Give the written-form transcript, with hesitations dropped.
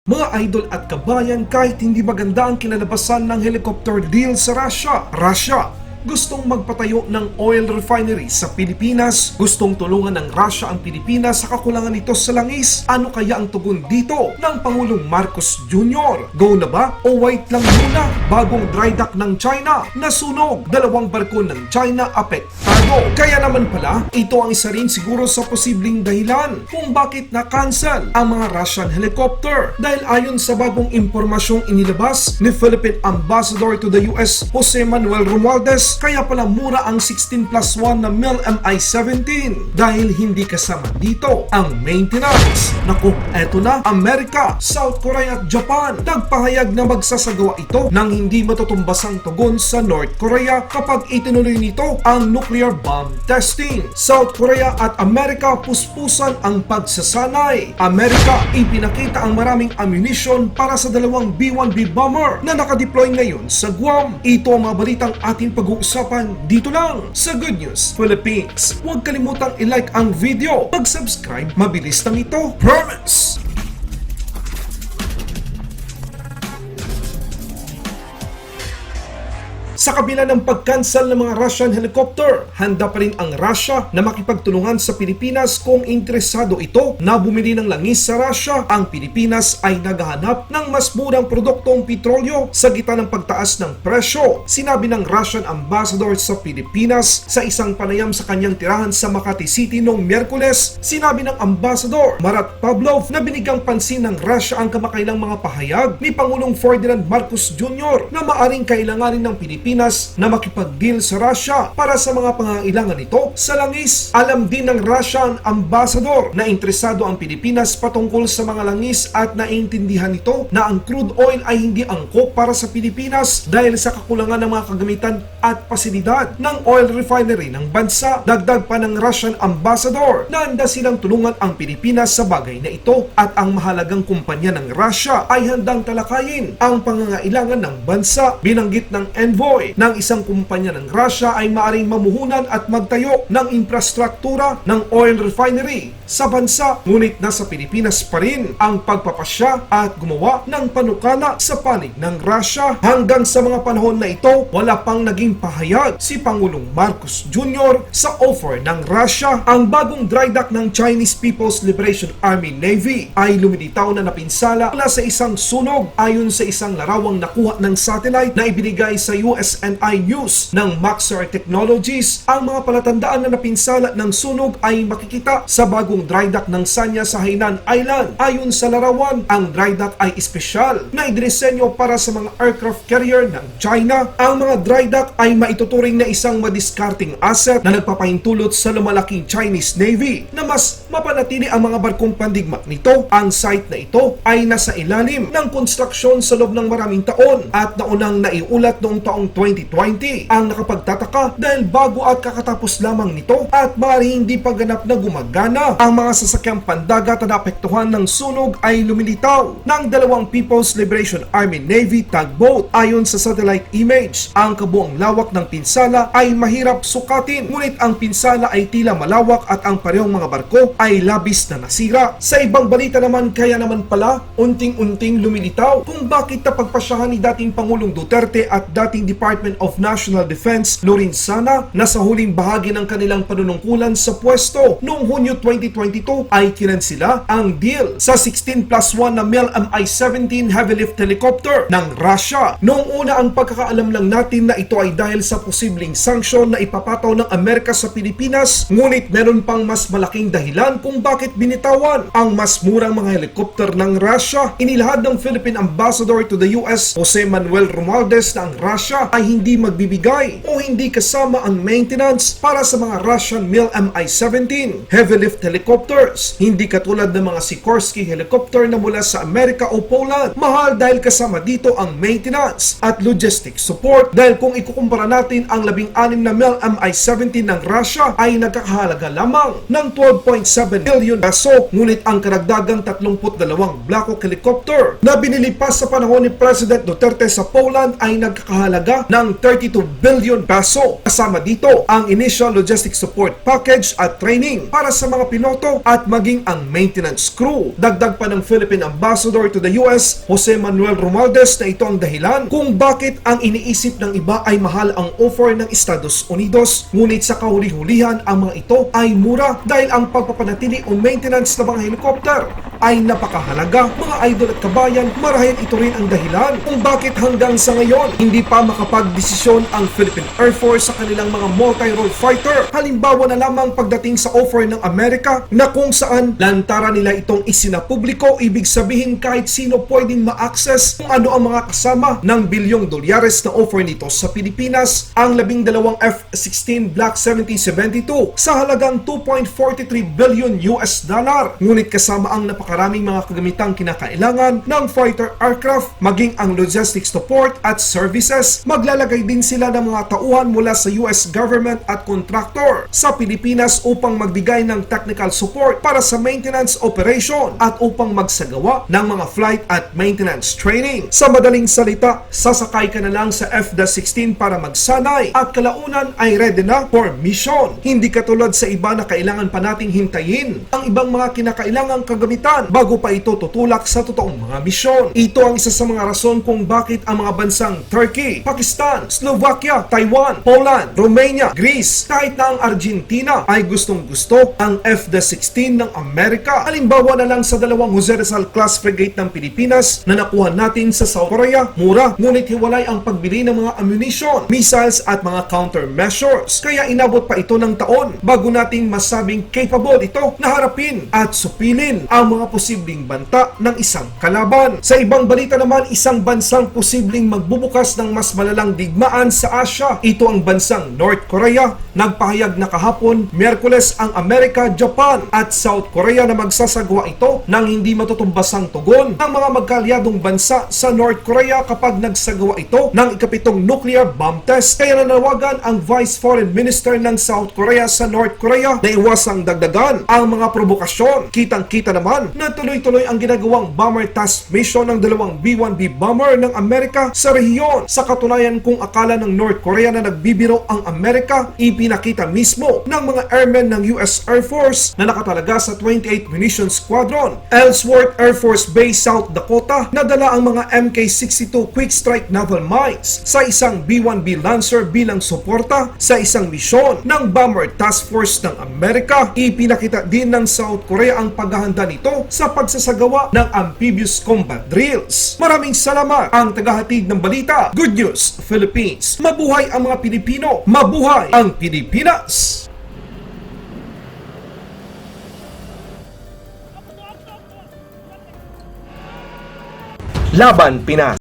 Mga idol at kabayan, kahit hindi maganda ang kinalabasan ng helicopter deal sa Russia, gustong magpatayo ng oil refinery sa Pilipinas, gustong tulungan ng Russia ang Pilipinas sa kakulangan nito sa langis. Ano kaya ang tugon dito ng Pangulong Marcos Jr.? Go na ba o wait lang muna? Bagong Drydock ng China, nasunog. 2 barko ng China apektado. Kaya naman pala, ito ang isa rin siguro sa posibleng dahilan kung bakit na-cancel ang mga Russian helicopter. Dahil ayon sa bagong impormasyong inilabas ni Philippine Ambassador to the US, Jose Manuel Romualdez, kaya pala mura ang 16+1 na MI-17 dahil hindi kasama dito ang maintenance. Naku, eto na, Amerika, South Korea at Japan nagpahayag na magsasagawa ito ng hindi matutumbasang tugon sa North Korea kapag itinuloy nito ang nuclear bomb testing. South Korea at Amerika puspusan ang pagsasanay. Amerika, ipinakita ang maraming ammunition para sa 2 B-1B bomber na nakadeploy ngayon sa Guam. Ito ang mga balitang ating pag-uusapan dito lang sa Good News Philippines. Huwag kalimutang i-like ang video, mag-subscribe, mabilis lang ito, promise! Sa kabila ng pag-cancel ng mga Russian helicopter, handa pa rin ang Russia na makipagtulungan sa Pilipinas kung interesado ito na bumili ng langis sa Russia. Ang Pilipinas ay naghahanap ng mas murang produktong petrolyo sa gitna ng pagtaas ng presyo. Sinabi ng Russian Ambassador sa Pilipinas sa isang panayam sa kanyang tirahan sa Makati City noong Miyerkules. Sinabi ng Ambassador Marat Pavlov na binigyang pansin ng Russia ang kamakailang mga pahayag ni Pangulong Ferdinand Marcos Jr. na maaring kailanganin ng Pilipinas na makipag-deal sa Russia para sa mga pangangailangan nito sa langis. Alam din ng Russian Ambassador na interesado ang Pilipinas patungkol sa mga langis at naiintindihan nito na ang crude oil ay hindi angkop para sa Pilipinas dahil sa kakulangan ng mga kagamitan at pasilidad ng oil refinery ng bansa. Dagdag pa ng Russian Ambassador na handa silang tulungan ang Pilipinas sa bagay na ito at ang mahalagang kumpanya ng Russia ay handang talakayin ang pangangailangan ng bansa. Binanggit ng envoy ng isang kumpanya ng Russia ay maaring mamuhunan at magtayo ng infrastruktura ng oil refinery sa bansa, ngunit nasa Pilipinas pa rin ang pagpapasya at gumawa ng panukala sa panig ng Russia. Hanggang sa mga panahon na ito, wala pang naging pahayag si Pangulong Marcos Jr. sa offer ng Russia. Ang bagong Drydock ng Chinese People's Liberation Army Navy ay lumilitaw na napinsala mula sa isang sunog ayon sa isang larawang nakuha ng satellite na ibinigay sa USNI News ng Maxar Technologies. Ang mga palatandaan na napinsala ng sunog ay makikita sa bagong Drydock ng Sanya sa Hainan Island. Ayon sa larawan, ang Drydock ay espesyal na idinisenyo para sa mga aircraft carrier ng China. Ang mga Drydock ay maituturing na isang madiskarting asset na nagpapahintulot sa lumalaking Chinese Navy na mas mapanatili ang mga barkong pandigma nito. Ang site na ito ay nasa ilalim ng konstruksyon sa loob ng maraming taon at naunang naiulat noong taong 2020. Ang nakapagtataka dahil bago at kakatapos lamang nito at maaaring hindi pa ganap na gumagana. Ang mga sasakyang pandagat na naapektuhan ng sunog ay lumilitaw ng 2 People's Liberation Army Navy tugboat. Ayon sa satellite image, ang kabuang lawak ng pinsala ay mahirap sukatin, ngunit ang pinsala ay tila malawak at ang parehong mga barko ay labis na nasira. Sa ibang balita naman, kaya naman pala unting-unting lumilitaw kung bakit napagpasyahan ni dating Pangulong Duterte at dating Department of National Defense Lorenzana na sa huling bahagi ng kanilang panunungkulan sa pwesto noong Hunyo 2022 ay kinansila ang deal sa 16+1 na MI-17 heavy lift helicopter ng Russia. Noong una, ang pagkakaalam lang natin na ito ay dahil sa posibleng sanksyon na ipapataw ng Amerika sa Pilipinas, ngunit meron pang mas malaking dahilan kung bakit binitawan ang mas murang mga helicopter ng Russia. Inilahad ng Philippine Ambassador to the US, Jose Manuel Romualdez, na ang Russia ay hindi magbibigay o hindi kasama ang maintenance para sa mga Russian MI-17 heavy lift helicopters. Hindi katulad ng mga Sikorsky helicopter na mula sa Amerika o Poland. Mahal dahil kasama dito ang maintenance at logistic support. Dahil kung ikukumpara natin, ang 16 na MI-17 ng Russia ay nagkakahalaga lamang ng 12.7 billion peso, ngunit ang karagdagang 32 Black Hawk helicopter na binili pa sa panahon ni President Duterte sa Poland ay nagkakahalaga halaga ng 32 billion peso. Kasama dito ang initial logistics support package at training para sa mga piloto at maging ang maintenance crew. Dagdag pa ng Philippine Ambassador to the US, Jose Manuel Romualdez, na ito ang dahilan kung bakit ang iniisip ng iba ay mahal ang offer ng Estados Unidos. Ngunit sa kahuli-hulihan, ang mga ito ay mura dahil ang pagpapanatili o maintenance ng mga helicopter ay napakahalaga. Mga idol at kabayan, marahil ito rin ang dahilan kung bakit hanggang sa ngayon hindi pa makapagdesisyon ang Philippine Air Force sa kanilang mga multi-role fighter. Halimbawa na lamang pagdating sa offer ng Amerika na kung saan lantaran nila itong isinapubliko, ibig sabihin kahit sino pwedeng ma-access kung ano ang mga kasama ng bilyong dolyares na offer nito sa Pilipinas. Ang 12 F-16 Block 1772 sa halagang 2.43 billion US dollar. Ngunit kasama ang napakaraming mga kagamitang kinakailangan ng fighter aircraft, maging ang logistics support at services. Maglalagay din sila ng mga tauhan mula sa US government at contractor sa Pilipinas upang magbigay ng technical support para sa maintenance operation at upang magsagawa ng mga flight at maintenance training. Sa madaling salita, sasakay ka na lang sa F-16 para magsanay at kalaunan ay ready na for mission. Hindi katulad sa iba na kailangan pa nating hintayin ang ibang mga kinakailangang kagamitan bago pa ito tutulak sa totoong mga misyon. Ito ang isa sa mga rason kung bakit ang mga bansang Turkey, Pakistan, Slovakia, Taiwan, Poland, Romania, Greece, kahit na ang Argentina ay gustong-gusto ang F-16 ng Amerika. Halimbawa na lang sa dalawang Jose Rizal class frigate ng Pilipinas na nakuha natin sa South Korea, mura, ngunit hiwalay ang pagbili ng mga ammunition, missiles at mga countermeasures. Kaya inabot pa ito ng taon bago nating masabing capable ito na harapin at supilin ang mga posibleng banta ng isang kalaban. Sa ibang balita naman, isang bansang posibleng magbubukas ng mas malalang digmaan sa Asia. Ito ang bansang North Korea. Nagpahayag na kahapon, Miyerkules, ang Amerika, Japan at South Korea na magsasagawa ito ng hindi matutumbasang tugon ng mga magkalyadong bansa sa North Korea kapag nagsagawa ito ng ikapitong nuclear bomb test. Kaya nanawagan ang Vice Foreign Minister ng South Korea sa North Korea na iwasang dagdagan ang mga provokasyon. Kitang-kita naman na tuloy-tuloy ang ginagawang bomber task mission ng dalawang B-1B bomber ng Amerika sa rehiyon. Sa katunayan, kung akala ng North Korea na nagbibiro ang Amerika, ipinakita mismo ng mga airmen ng US Air Force na nakatalaga sa 28 Munition Squadron, Ellsworth Air Force Base, South Dakota, na dala ang mga MK-62 Quick Strike Naval Mines sa isang B-1B Lancer bilang suporta sa isang misyon ng Bomber Task Force ng Amerika. Ipinakita din ng South Korea ang paghahanda nito sa pagsasagawa ng amphibious combat drills. Maraming salamat, ang tagahatid ng balita, Good News Philippines. Mabuhay ang mga Pilipino, mabuhay ang Pilipinas! Laban Pinas.